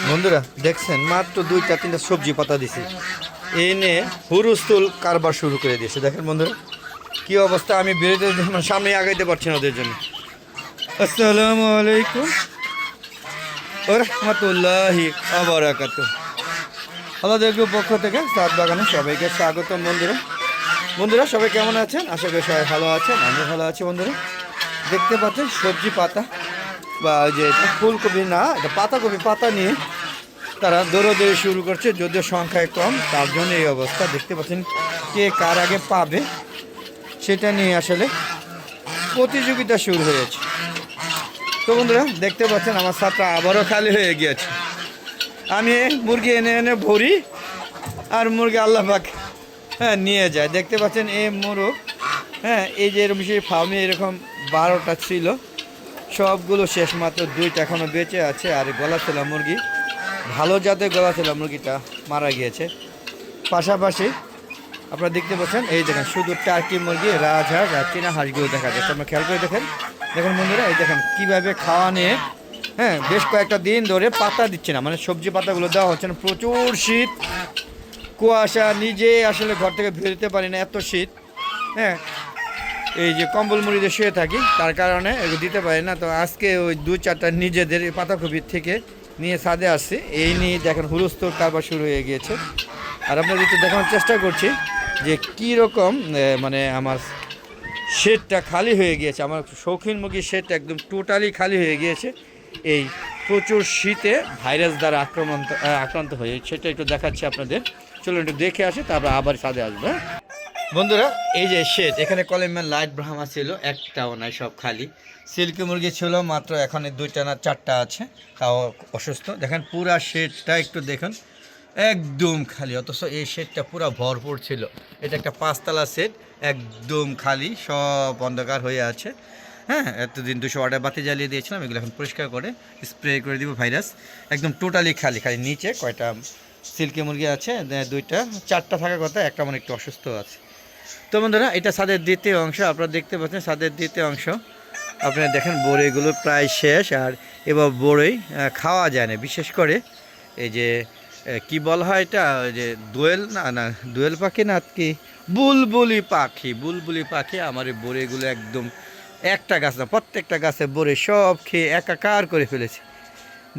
বন্ধুরা দেখছেন মাত্র 2-3টা সবজি পাতা দিছে এনে হুরুস্তুল কারবার শুরু করে দিয়েছে। দেখেন বন্ধুরা কি অবস্থা, আমি বেরোতে সামনে আগাইতে পারছি না ওদের জন্য। আসসালামু আলাইকুম ওয়া রাহমাতুল্লাহি ওয়া বারাকাতুহু। আমাদের পক্ষ থেকে সাত বাগানে সবাইকে স্বাগতম। বন্ধুরা সবাই কেমন আছেন? আশা করি সবাই ভালো আছেন, আমি ভালো আছি। বন্ধুরা দেখতে পাচ্ছেন সবজি পাতা বা যে ফুলকপি না, এটা পাতাকপি পাতা নিয়ে তারা দৌড়াদৌড়ি শুরু করছে, যদিও সংখ্যায় কম, তার জন্য এই অবস্থা। দেখতে পাচ্ছেন কে কার আগে পাবে সেটা নিয়ে আসলে প্রতিযোগিতা শুরু হয়েছে। তো বন্ধুরা দেখতে পাচ্ছেন আমার ছাদটা আবারও খালি হয়ে গিয়েছে। আমি মুরগি এনে এনে ভরি আর মুরগি আল্লাহ পাক নিয়ে যায়। দেখতে পাচ্ছেন এই মোরগ, এই যে এরকম সেই ফার্মে এরকম 12টা ছিল, সবগুলো শেষ, মাত্র 2টা এখনও বেঁচে আছে। আর গলা ছেলা মুরগি, ভালো জাতের গলা ছেলা মুরগিটা মারা গিয়েছে। পাশাপাশি আপনারা দেখতে পাচ্ছেন এই দেখেন শুধু টার্কি মুরগি, রাজহাঁস আর চীনা হাঁসগুলো দেখা যাচ্ছে। আপনারা খেয়াল করে দেখেন বন্ধুরা, এই দেখেন কীভাবে খাওয়া নিয়ে বেশ কয়েকটা দিন ধরে পাতা দিচ্ছে না, মানে সবজি পাতাগুলো দেওয়া হচ্ছে না। প্রচুর শীত, কুয়াশা, নিজে আসলে ঘর থেকে বেরোতে পারি না, এত শীত। এই যে কম্বল মুড়িতে শুয়ে থাকি, তার কারণে এগুলো দিতে পারি না। তো আজকে ওই 2-4টা নিজেদের পাতাকপির থেকে নিয়ে ছাদে আসছি। এই নিয়ে দেখেন হুলস্থুল কারবার শুরু হয়ে গিয়েছে। আর আপনাদের একটু দেখানোর চেষ্টা করছি যে কী রকম মানে আমার শেডটা খালি হয়ে গিয়েছে। আমার শৌখিন মুরগির শেডটা একদম টোটালি খালি হয়ে গিয়েছে এই প্রচুর শীতে ভাইরাস দ্বারা আক্রান্ত হয়ে। সেটা একটু দেখাচ্ছি আপনাদের, চলুন একটু দেখে আসি, তারপর আবার ছাদে আসবে। বন্ধুরা এই যে শেড, এখানে কলমের লাইট ব্রাহ্মা ছিল, একটাও নাই, সব খালি। সিল্কি মুরগি ছিল মাত্র, এখানে 2টা না 4টা আছে, তাও অসুস্থ। দেখেন পুরা শেডটা একটু দেখুন, একদম খালি, অথচ এই শেডটা পুরো ভরপুর ছিল। এটা একটা 5তলা শেড, একদম খালি, সব অন্ধকার হয়ে আছে। এতদিন 200 ওয়াটের বাতি জ্বালিয়ে দিয়েছিলাম, এগুলো এখন পরিষ্কার করে স্প্রে করে দিব ভাইরাস। একদম টোটালি খালি, খালি নিচে কয়টা সিল্কি মুরগি আছে, 2টা 4টা থাকার কথা, একটা মনে একটু অসুস্থ আছে। তো বন্ধুরা এটা ছাদের দ্বিতীয় অংশ, আপনারা দেখতে পাচ্ছেন ছাদের দ্বিতীয় অংশ। আপনারা দেখেন বড়ইগুলো প্রায় শেষ, আর এবার বড়ই খাওয়া যায় না। বিশেষ করে এই যে কি বলা হয় এটা, ওই যে দোয়েল না দোয়েল পাখি না কি, বুলবুলি পাখি আমার এই বড়িগুলো একদম একটা গাছ না, প্রত্যেকটা গাছে বড়ি সব খেয়ে একাকার করে ফেলেছে।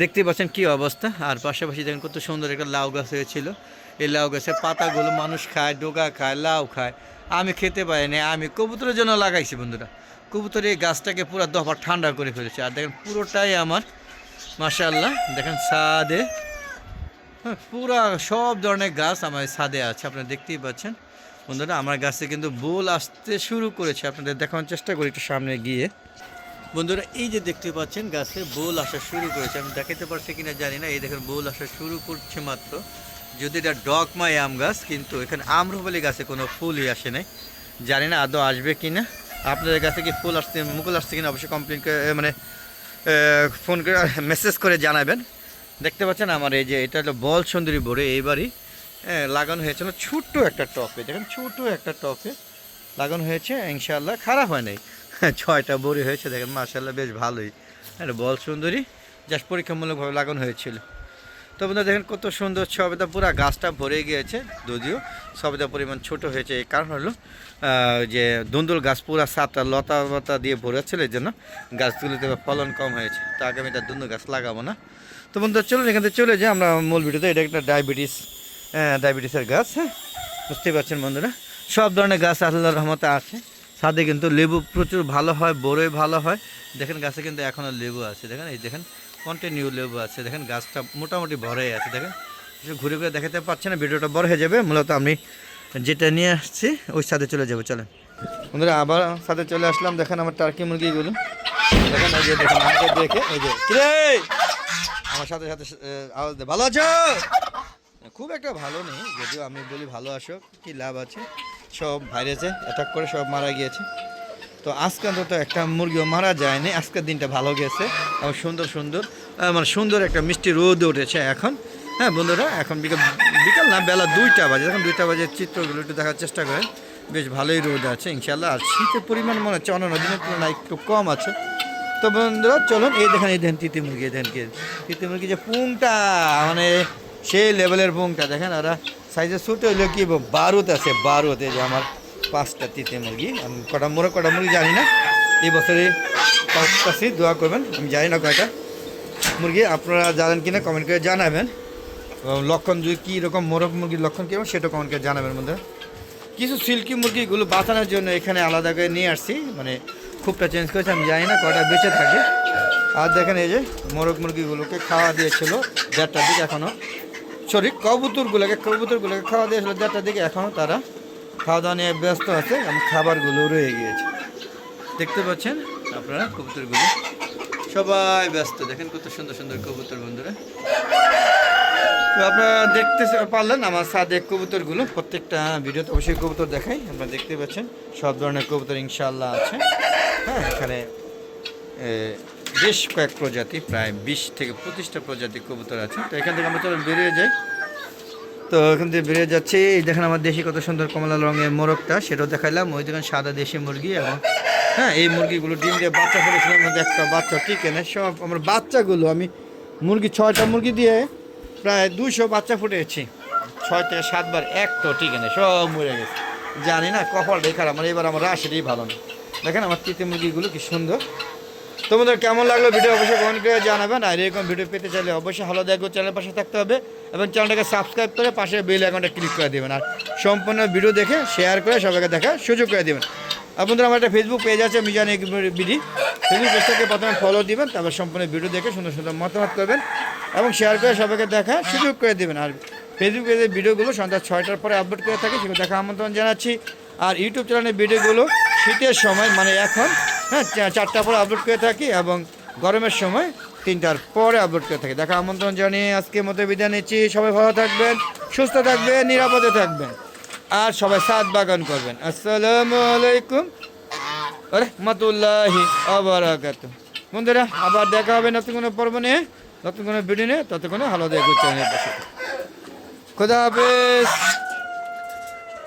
দেখতে পাচ্ছেন কি অবস্থা। আর পাশাপাশি দেখেন কত সুন্দর একটা লাউ গাছ হয়েছিল, এই লাউ গাছের পাতাগুলো মানুষ খায়, ডোকা খায়, লাউ খায়, আমি খেতে পারি না। আমি কবুতরের জন্য লাগাইছি বন্ধুরা, কবুতর এই গাছটাকে পুরো দফা ঠান্ডা করে ফেলেছে। আর দেখেন পুরোটাই আমার মাশাআল্লাহ, দেখেন ছাদে পুরা সব ধরনের গাছ আমার ছাদে আছে, আপনারা দেখতেই পাচ্ছেন। বন্ধুরা আমার গাছে কিন্তু বোল আসতে শুরু করেছে, আপনাদের দেখানোর চেষ্টা করি একটু সামনে গিয়ে। বন্ধুরা এই যে দেখতে পাচ্ছেন গাছে বোল আসা শুরু করেছে, আমি দেখাতে পারছি কিনা জানি না। এই দেখেন বোল আসা শুরু করছে মাত্র, যদি এটা ডগমাই আম গাছ, কিন্তু এখানে আম্রপালি গাছে কোনো ফুলই আসে নাই, জানি না আদৌ আসবে কিনা। আপনাদের কাছে কি ফুল আসছে, মুকুল আসছে কিনা অবশ্যই কমপ্লেন করে মানে ফোন করে মেসেজ করে জানাবেন। দেখতে পাচ্ছেন আমার এই যে এটা হলো বল সুন্দরী বড়ি, এইবারই লাগানো হয়েছিল ছোট্ট একটা টপে। দেখেন ছোট্ট একটা টপে লাগানো হয়েছে, ইনশাআল্লাহ খারাপ হয় নাই। 6টা বড়ি হয়েছে, দেখেন মাশাআল্লাহ বেশ ভালোই। এটা বল সুন্দরী জাস্ট পরীক্ষামূলকভাবে লাগানো হয়েছিল। তো বন্ধুরা দেখেন কত সুন্দর সবেদা, পুরো গাছটা ভরে গিয়েছে। যদিও সবেদা পরিমাণ ছোট হয়েছে, এই কারণ হলো যে দুন্দুল গাছ পুরো 7টা লতা দিয়ে ভরেছিল, এই জন্য গাছগুলিতে ফলন কম হয়েছে। তো আগামীটা দুন্দুল গাছ লাগাবো না। তো বন্ধুরা চলুন এখান থেকে চলে যাই আমরা মূল ভিডিওতে। এটা একটা ডায়াবেটিসের গাছ, বুঝতেই পারছেন বন্ধুরা। সব ধরনের গাছ আল্লাহর রহমতে আছে। ছাদে কিন্তু লেবু প্রচুর ভালো হয়, বড়ই ভালো হয়। দেখেন গাছে কিন্তু এখনও লেবু আছে, দেখেন এই দেখেন কন্টিনিউ লেবু আছে। দেখেন গাছটা মোটামুটি ভরেই আছে। দেখেন ঘুরে ঘুরে দেখাতে পারছে না, ভিডিওটা বড় হয়ে যাবে। মূলত আমি যেটা নিয়ে আসছি ওই ছাদে চলে যাবো, চলেন বন্ধুরা। আবার ছাদে চলে আসলাম, দেখেন আমার টার্কি মুরগিগুলো। দেখেন এই যে দেখেন আমাকে দেখে এই যে কিরে আমার সাথে আওয়াজ দে, ভালো আছো? খুব একটা ভালো নেই, যদিও আমি বলি ভালো আসো, কি লাভ আছে, সব ভাইরাসে অ্যাটাক করে সব মারা গিয়েছে। তো আজকে অন্তত একটা মুরগিও মারা যায়নি, আজকের দিনটা ভালো গেছে। এবং সুন্দর একটা মিষ্টি রোদ উঠেছে এখন। বন্ধুরা এখন বিকাল না, বেলা 2টা বাজে। এখন 2টা বাজে চিত্রগুলো একটু দেখার চেষ্টা করেন, বেশ ভালোই রোদ আছে ইনশাল্লাহ। আর শীতের পরিমাণ মনে হচ্ছে অন্যান্য দিনের তুলনায় একটু কম আছে। তো বন্ধুরা চলুন এই দেখেন তিতি মুরগি, তিতি মুরগি যে পুংটা মানে সেই লেভেলের পুংটা দেখেন। ওরা সাইজে ছোটো হইলেও কি বারুদ আছে, বারুদ। এই যে আমার 5টা তিতি মুরগি, আমি কটা মুরগি জানি না, এই বছরে পাচ্ছি, দোয়া করবেন। আমি জানি না কয়টা মুরগি, আপনারা জানেন কিনা কমেন্ট করে জানাবেন। লক্ষণ যদি কী রকম মোরগ মুরগির লক্ষণ কী সেটা কমেন্ট করে জানাবেন বন্ধুরা। কিছু সিল্কি মুরগিগুলো বাঁচানোর জন্য এখানে আলাদা করে নিয়ে আসছি, মানে খুবটা চেঞ্জ করেছে, আমি জানি না কটা বেঁচে থাকে। আর দেখেন এই যে মোরগ মুরগিগুলোকে খাওয়া দিয়েছিল 1:30টার দিকে, এখনও কবুতরগুলোকে খাওয়া দিয়েছিল 1:30টার দিকে, এখনও তারা খাওয়া দাওয়া নিয়ে ব্যস্ত আছে এবং খাবারগুলো রয়ে গিয়েছে। দেখতে পাচ্ছেন আপনারা কবুতরগুলো সবাই ব্যস্ত, দেখেন কত সুন্দর সুন্দর কবুতর বন্ধুরা। তো আপনারা দেখতে পারলেন আমার ছাদে কবুতরগুলো, প্রত্যেকটা ভিডিওতে অবশ্যই কবুতর দেখাই, আপনারা দেখতে পাচ্ছেন সব ধরনের কবুতর ইনশাআল্লাহ আছে। হ্যাঁ, এখানে বেশ কয়েক প্রজাতি, প্রায় 20 থেকে 25টা প্রজাতি কবুতর আছে। তো এখান থেকে আমরা চলো বেরিয়ে যাই। তো এখান থেকে বেরিয়ে যাচ্ছি, এই দেখেন আমার দেশি কত সুন্দর কমলা রঙের মোরগটা, সেটাও দেখাইলাম। ওই দেখেন সাদা দেশি মুরগি, এবং হ্যাঁ এই মুরগিগুলো ডিম দিয়ে বাচ্চা ফেলেছিলাম, মধ্যে একটা বাচ্চা টিকে নেয়। সব আমার বাচ্চাগুলো আমি মুরগি 6টা মুরগি দিয়ে প্রায় 200 বাচ্চা ফুটেছি, 6 থেকে 7 বার, একটাও টিকে নেই, সব মরে গেছে। জানি না কপালটাই খারাপ, মানে এবার আমার রাশিটাই ভালো না। দেখেন আমার তিতি মুরগিগুলো কি সুন্দর। তোমাদের কেমন লাগলো ভিডিও অবশ্যই কমেন্ট করে জানাবেন। আর এরকম ভিডিও পেতে চাইলে অবশ্যই ভালো দেখো, চ্যানেলের পাশে থাকতে হবে এবং চ্যানেলটাকে সাবস্ক্রাইব করে পাশে বেল আইকনটা ক্লিক করে দেবেন। আর সম্পূর্ণ ভিডিও দেখে শেয়ার করে সবাইকে দেখার সুযোগ করে দেবেন। আপনাদের আমার একটা ফেসবুক পেজ আছে মিজান বিডি, ফেসবুক পেজটাকে প্রথমে ফলো দিবেন, তারপর সম্পূর্ণ ভিডিও দেখে সুন্দর সুন্দর মতামত করবেন এবং শেয়ার করে সবাইকে দেখার সুযোগ করে দেবেন। আর ফেসবুক পেজের ভিডিওগুলো সন্ধ্যা 6টার পরে আপলোড করে থাকে, সেগুলো দেখা আমন্ত্রণ জানাচ্ছি। আর ইউটিউব চ্যানেলের ভিডিওগুলো শীতের সময় মানে এখন হ্যাঁ 4টার পরে আপলোড করে থাকি এবং গরমের সময় 3টার পরে আপলোড করে থাকি। দেখা আমন্ত্রণ জানিয়ে আজকের মতো বিদায় নিচ্ছি। সবাই ভালো থাকবেন, সুস্থ থাকবেন, নিরাপদে থাকবেন আর সবাই ছাদ বাগান করবেন। আসসালামু আলাইকুম ওয়া রাহমাতুল্লাহি ওয়া বারাকাতুহু। বন্ধুরা আবার দেখা হবে নতুন কোনো পর্ব নিয়ে, নতুন কোনো ভিডিও নিয়ে। ততক্ষণে ভালো দেখো চ্যানেলের পাশে। খোদা হাফেজ।